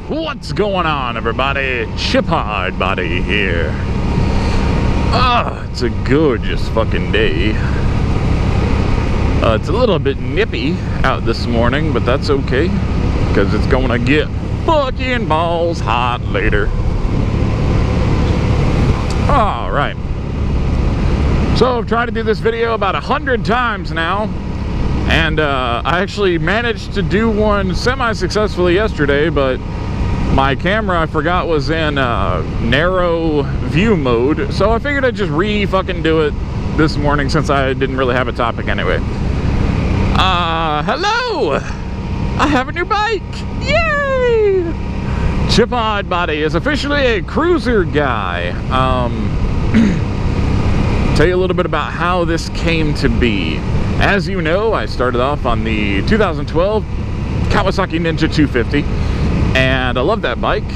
What's going on, everybody? Hardbody here. It's a gorgeous fucking day. It's a little bit nippy out this morning, but that's okay, because it's gonna get fucking balls hot later. Alright. So I've tried to do this video about 100 times now, and I actually managed to do one semi-successfully yesterday, but my camera, I forgot, was in narrow view mode, so I figured I'd just re-fucking do it this morning since I didn't really have a topic anyway. Hello! I have a new bike! Yay! Hardbody is officially a cruiser guy. Tell you a little bit about how this came to be. As you know, I started off on the 2012 Kawasaki Ninja 250. And I love that bike.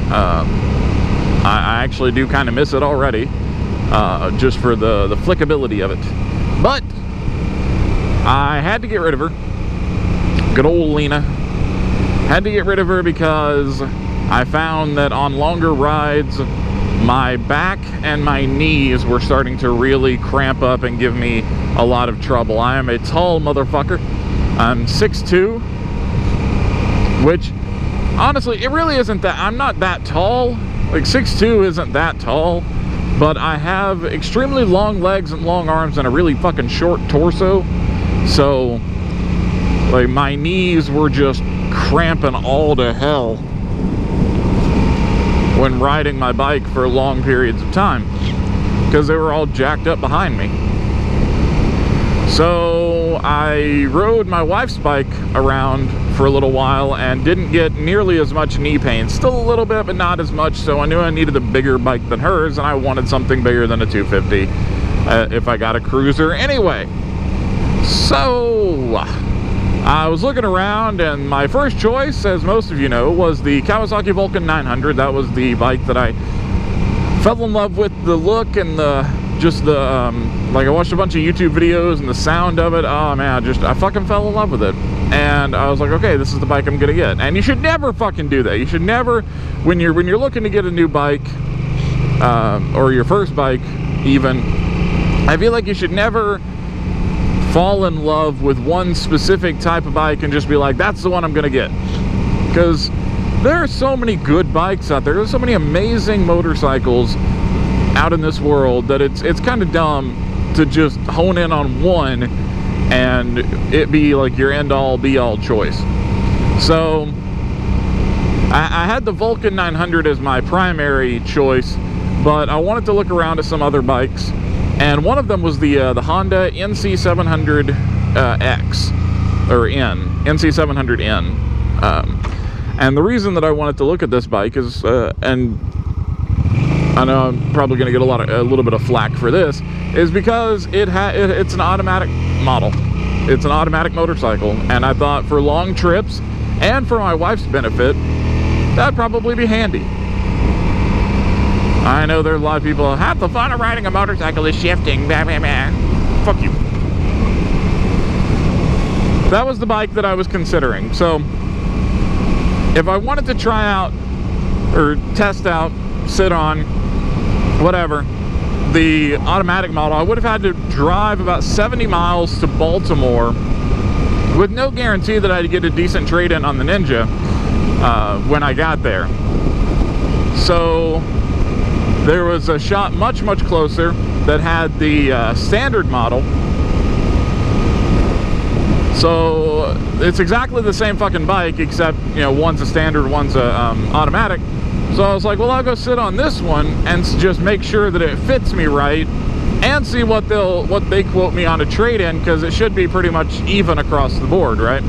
I actually do kind of miss it already, just for the flickability of it. But I had to get rid of her. Good old Lena. Had to get rid of her because I found that on longer rides, my back and my knees were starting to really cramp up and give me a lot of trouble. I am a tall motherfucker. I'm 6'2", which honestly, it really isn't that. I'm not that tall. Like 6'2" isn't that tall, but I have extremely long legs and long arms and a really fucking short torso. So, like, my knees were just cramping all to hell when riding my bike for long periods of time, because they were all jacked up behind me. So I rode my wife's bike around for a little while and didn't get nearly as much knee pain. Still a little bit, but not as much, so I knew I needed a bigger bike than hers, and I wanted something bigger than a 250 if I got a cruiser anyway. So I was looking around, and my first choice, as most of you know, was the Kawasaki Vulcan 900. That was the bike that I fell in love with, the look and like, I watched a bunch of YouTube videos and the sound of it. Oh man, I fucking fell in love with it. And I was like, okay, this is the bike I'm gonna get. And you should never fucking do that. You should never, when you're looking to get a new bike, or your first bike even, I feel like you should never fall in love with one specific type of bike and just be like, that's the one I'm gonna get. Because there are so many good bikes out there. There's so many amazing motorcycles out in this world that it's kind of dumb to just hone in on one and it be like your end-all be-all choice. So I had the Vulcan 900 as my primary choice, but I wanted to look around at some other bikes, and one of them was the Honda NC700X or NC700N. And the reason that I wanted to look at this bike is, and I know I'm probably going to get a little bit of flack for this, is because it's an automatic model. It's an automatic motorcycle, and I thought for long trips and for my wife's benefit, that'd probably be handy. I know there's a lot of people, half the fun of riding a motorcycle is shifting. Blah, blah, blah. Fuck you. That was the bike that I was considering. So if I wanted to try out or test out, sit on, whatever, the automatic model, I would have had to drive about 70 miles to Baltimore with no guarantee that I'd get a decent trade-in on the Ninja when I got there. So there was a shop much closer that had the standard model. So it's exactly the same fucking bike, except, you know, one's a standard, one's a automatic. So I was like, well, I'll go sit on this one and just make sure that it fits me right and see what they quote me on a trade-in, because it should be pretty much even across the board, right?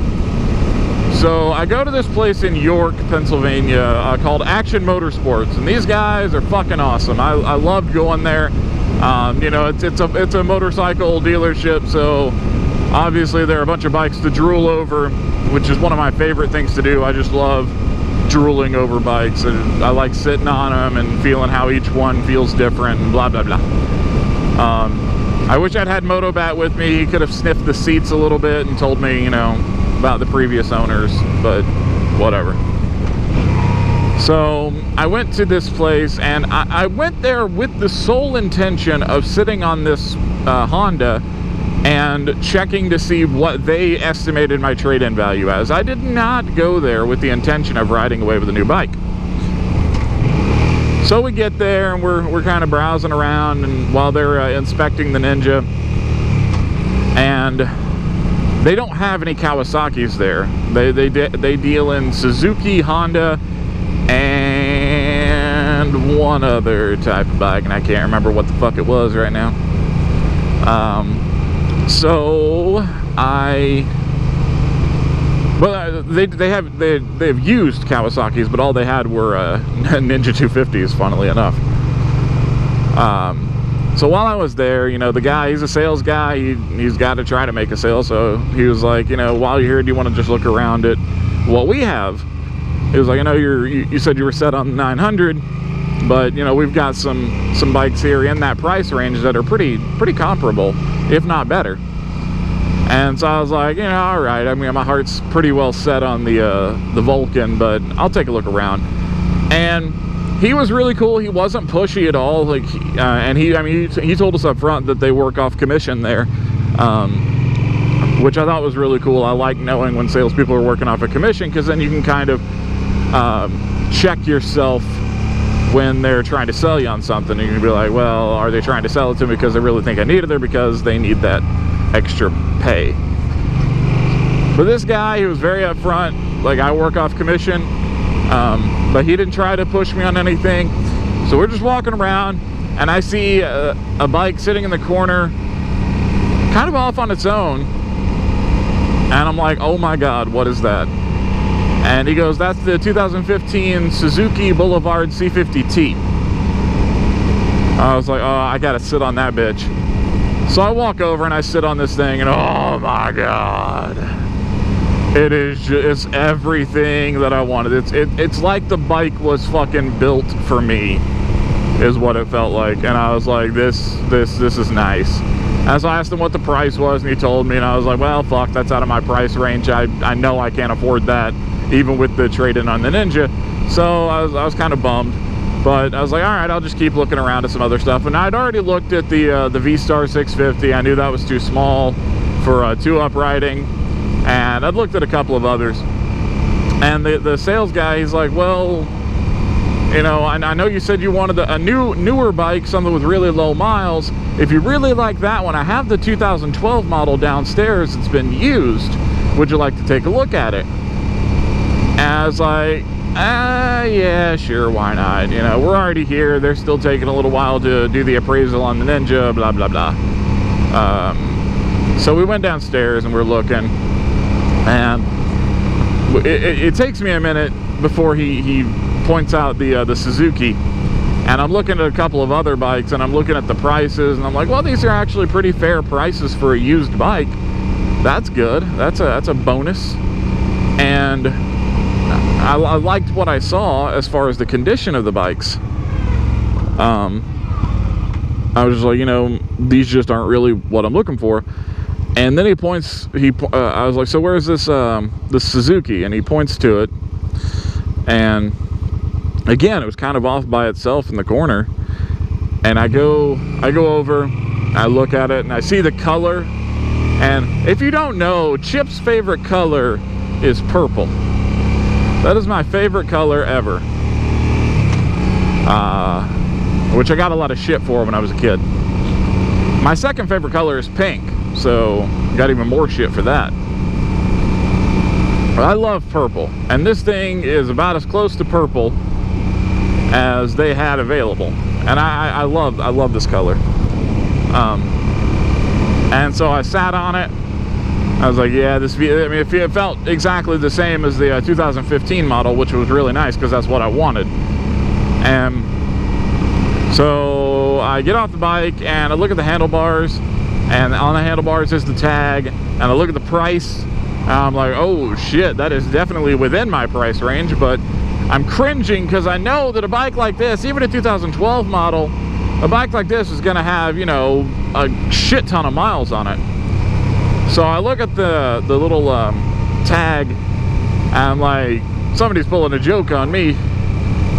So I go to this place in York, Pennsylvania, called Action Motorsports, and these guys are fucking awesome. I loved going there. You know, it's a motorcycle dealership, so obviously there are a bunch of bikes to drool over, which is one of my favorite things to do. I just love drooling over bikes, and I like sitting on them and feeling how each one feels different and blah blah blah. I wish I'd had Motobat with me. He could have sniffed the seats a little bit and told me, you know, about the previous owners, but whatever. So I went to this place, and I went there with the sole intention of sitting on this Honda and checking to see what they estimated my trade-in value as. I did not go there with the intention of riding away with a new bike. So we get there, and we're kind of browsing around, and while they're inspecting the Ninja, and they don't have any Kawasaki's there. They deal in Suzuki, Honda, and one other type of bike, and I can't remember what the fuck it was right now. They have used Kawasaki's, but all they had were Ninja 250s, funnily enough. So while I was there, you know, the guy, he's a sales guy. He's got to try to make a sale. So he was like, you know, while you're here, do you want to just look around at what we have? He was like, I know you said you were set on 900, but you know, we've got some bikes here in that price range that are pretty comparable, if not better. And so I was like, you know, all right. I mean, my heart's pretty well set on the Vulcan, but I'll take a look around. And he was really cool. He wasn't pushy at all. Like, and he told us up front that they work off commission there, which I thought was really cool. I like knowing when salespeople are working off a commission, because then you can kind of check yourself when they're trying to sell you on something. And you can be like, well, are they trying to sell it to me because they really think I need it, or because they need that extra pay? But this guy, he was very upfront. Like, I work off commission, but he didn't try to push me on anything. So we're just walking around, and I see a bike sitting in the corner, kind of off on its own, and I'm like, oh my god, what is that? And he goes, that's the 2015 Suzuki Boulevard C50T. I was like, oh, I gotta sit on that bitch. So I walk over and I sit on this thing, and oh my god, it's everything that I wanted. It's like the bike was fucking built for me, is what it felt like. And I was like, this is nice. As I asked him what the price was, and he told me, and I was like, well, fuck, that's out of my price range. I know I can't afford that, even with the trade-in on the Ninja. So I was kind of bummed. But I was like, all right, I'll just keep looking around at some other stuff. And I'd already looked at the V-Star 650. I knew that was too small for two-up riding. And I'd looked at a couple of others. And the sales guy, he's like, well, you know, I know you said you wanted a newer bike, something with really low miles. If you really like that one, I have the 2012 model downstairs. It's been used. Would you like to take a look at it? And I was like, yeah, sure, why not? You know, we're already here. They're still taking a little while to do the appraisal on the Ninja, blah, blah, blah. So we went downstairs and we're looking, and it takes me a minute before he points out the Suzuki. And I'm looking at a couple of other bikes, and I'm looking at the prices, and I'm like, well, these are actually pretty fair prices for a used bike. That's good. That's a bonus. And I liked what I saw as far as the condition of the bikes. I was just like, you know, these just aren't really what I'm looking for. And then I was like, so where's this Suzuki? And he points to it, and again, it was kind of off by itself in the corner. And I go over, I look at it, and I see the color. And if you don't know, Chip's favorite color is purple. That is my favorite color ever. Which I got a lot of shit for when I was a kid. My second favorite color is pink, so got even more shit for that. But I love purple, and this thing is about as close to purple as they had available. And I love this color. And so I sat on it. I was like, yeah, it felt exactly the same as the 2015 model, which was really nice because that's what I wanted. And so I get off the bike and I look at the handlebars, and on the handlebars is the tag, and I look at the price, and I'm like, oh shit, that is definitely within my price range. But I'm cringing because I know that a bike like this, even a 2012 model, a bike like this is going to have, you know, a shit ton of miles on it. So I look at the little tag, and I'm like, somebody's pulling a joke on me.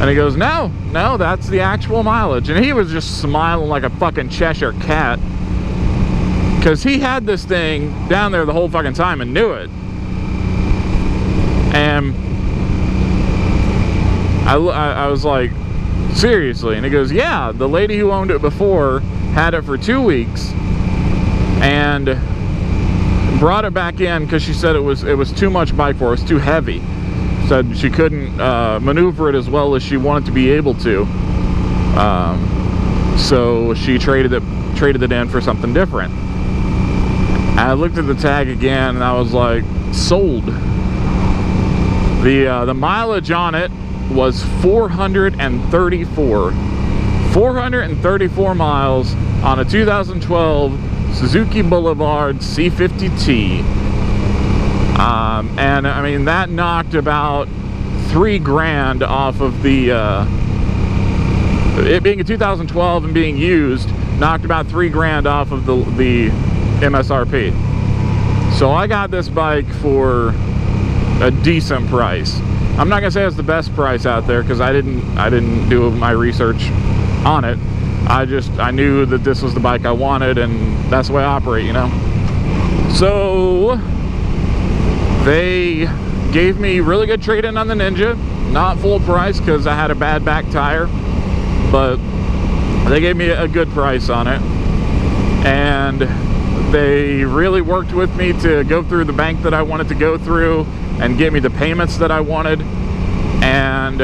And he goes, no, that's the actual mileage. And he was just smiling like a fucking Cheshire cat, because he had this thing down there the whole fucking time and knew it. And I was like, seriously? And he goes, yeah, the lady who owned it before had it for 2 weeks and brought it back in because she said it was too much bike for her. It was too heavy. Said she couldn't maneuver it as well as she wanted to be able to. So she traded it in for something different. I looked at the tag again and I was like, sold. The mileage on it was 434 miles on a 2012 Suzuki Boulevard C50T. And I mean, that knocked about $3,000 off of the it being a 2012 and being used, knocked about $3,000 off of the MSRP. So I got this bike for a decent price. I'm not gonna say it's the best price out there because I didn't do my research on it. I knew that this was the bike I wanted, and that's the way I operate, you know. So they gave me really good trade-in on the Ninja, not full price because I had a bad back tire, but they gave me a good price on it, and they really worked with me to go through the bank that I wanted to go through and get me the payments that I wanted. And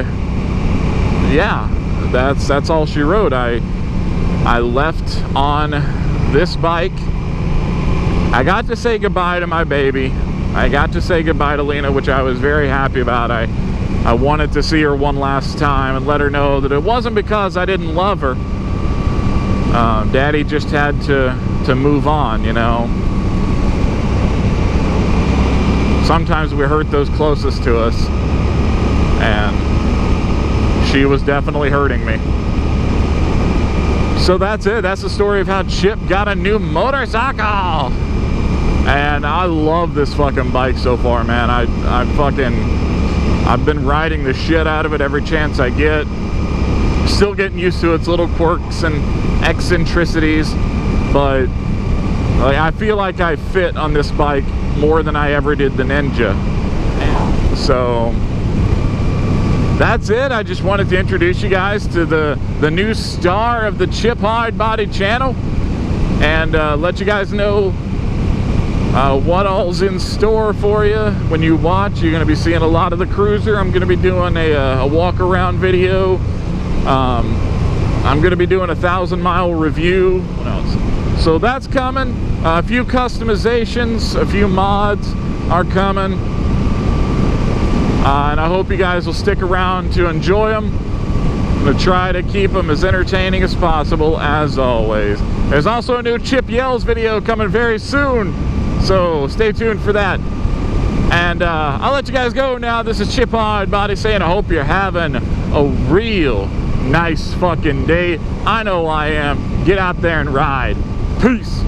yeah, that's all she wrote. I left on this bike. I got to say goodbye to my baby. I got to say goodbye to Lena, which I was very happy about. I wanted to see her one last time and let her know that it wasn't because I didn't love her. Daddy just had to move on, you know. Sometimes we hurt those closest to us, and she was definitely hurting me. So that's it. That's the story of how Chip got a new motorcycle. And I love this fucking bike so far, man. I've been riding the shit out of it every chance I get. Still getting used to its little quirks and eccentricities, but like, I feel like I fit on this bike more than I ever did the Ninja. So that's it. I just wanted to introduce you guys to the new star of the Chip Hardbody channel, and let you guys know what all's in store for you when you watch. You're going to be seeing a lot of the cruiser. I'm going to be doing a walk around video. I'm going to be doing a 1,000-mile review. What else? So that's coming. A few customizations, a few mods are coming. And I hope you guys will stick around to enjoy them. I'm going to try to keep them as entertaining as possible, as always. There's also a new Chip Yells video coming very soon, so stay tuned for that. And I'll let you guys go now. This is Chip Hardbody saying I hope you're having a real nice fucking day. I know I am. Get out there and ride. Peace.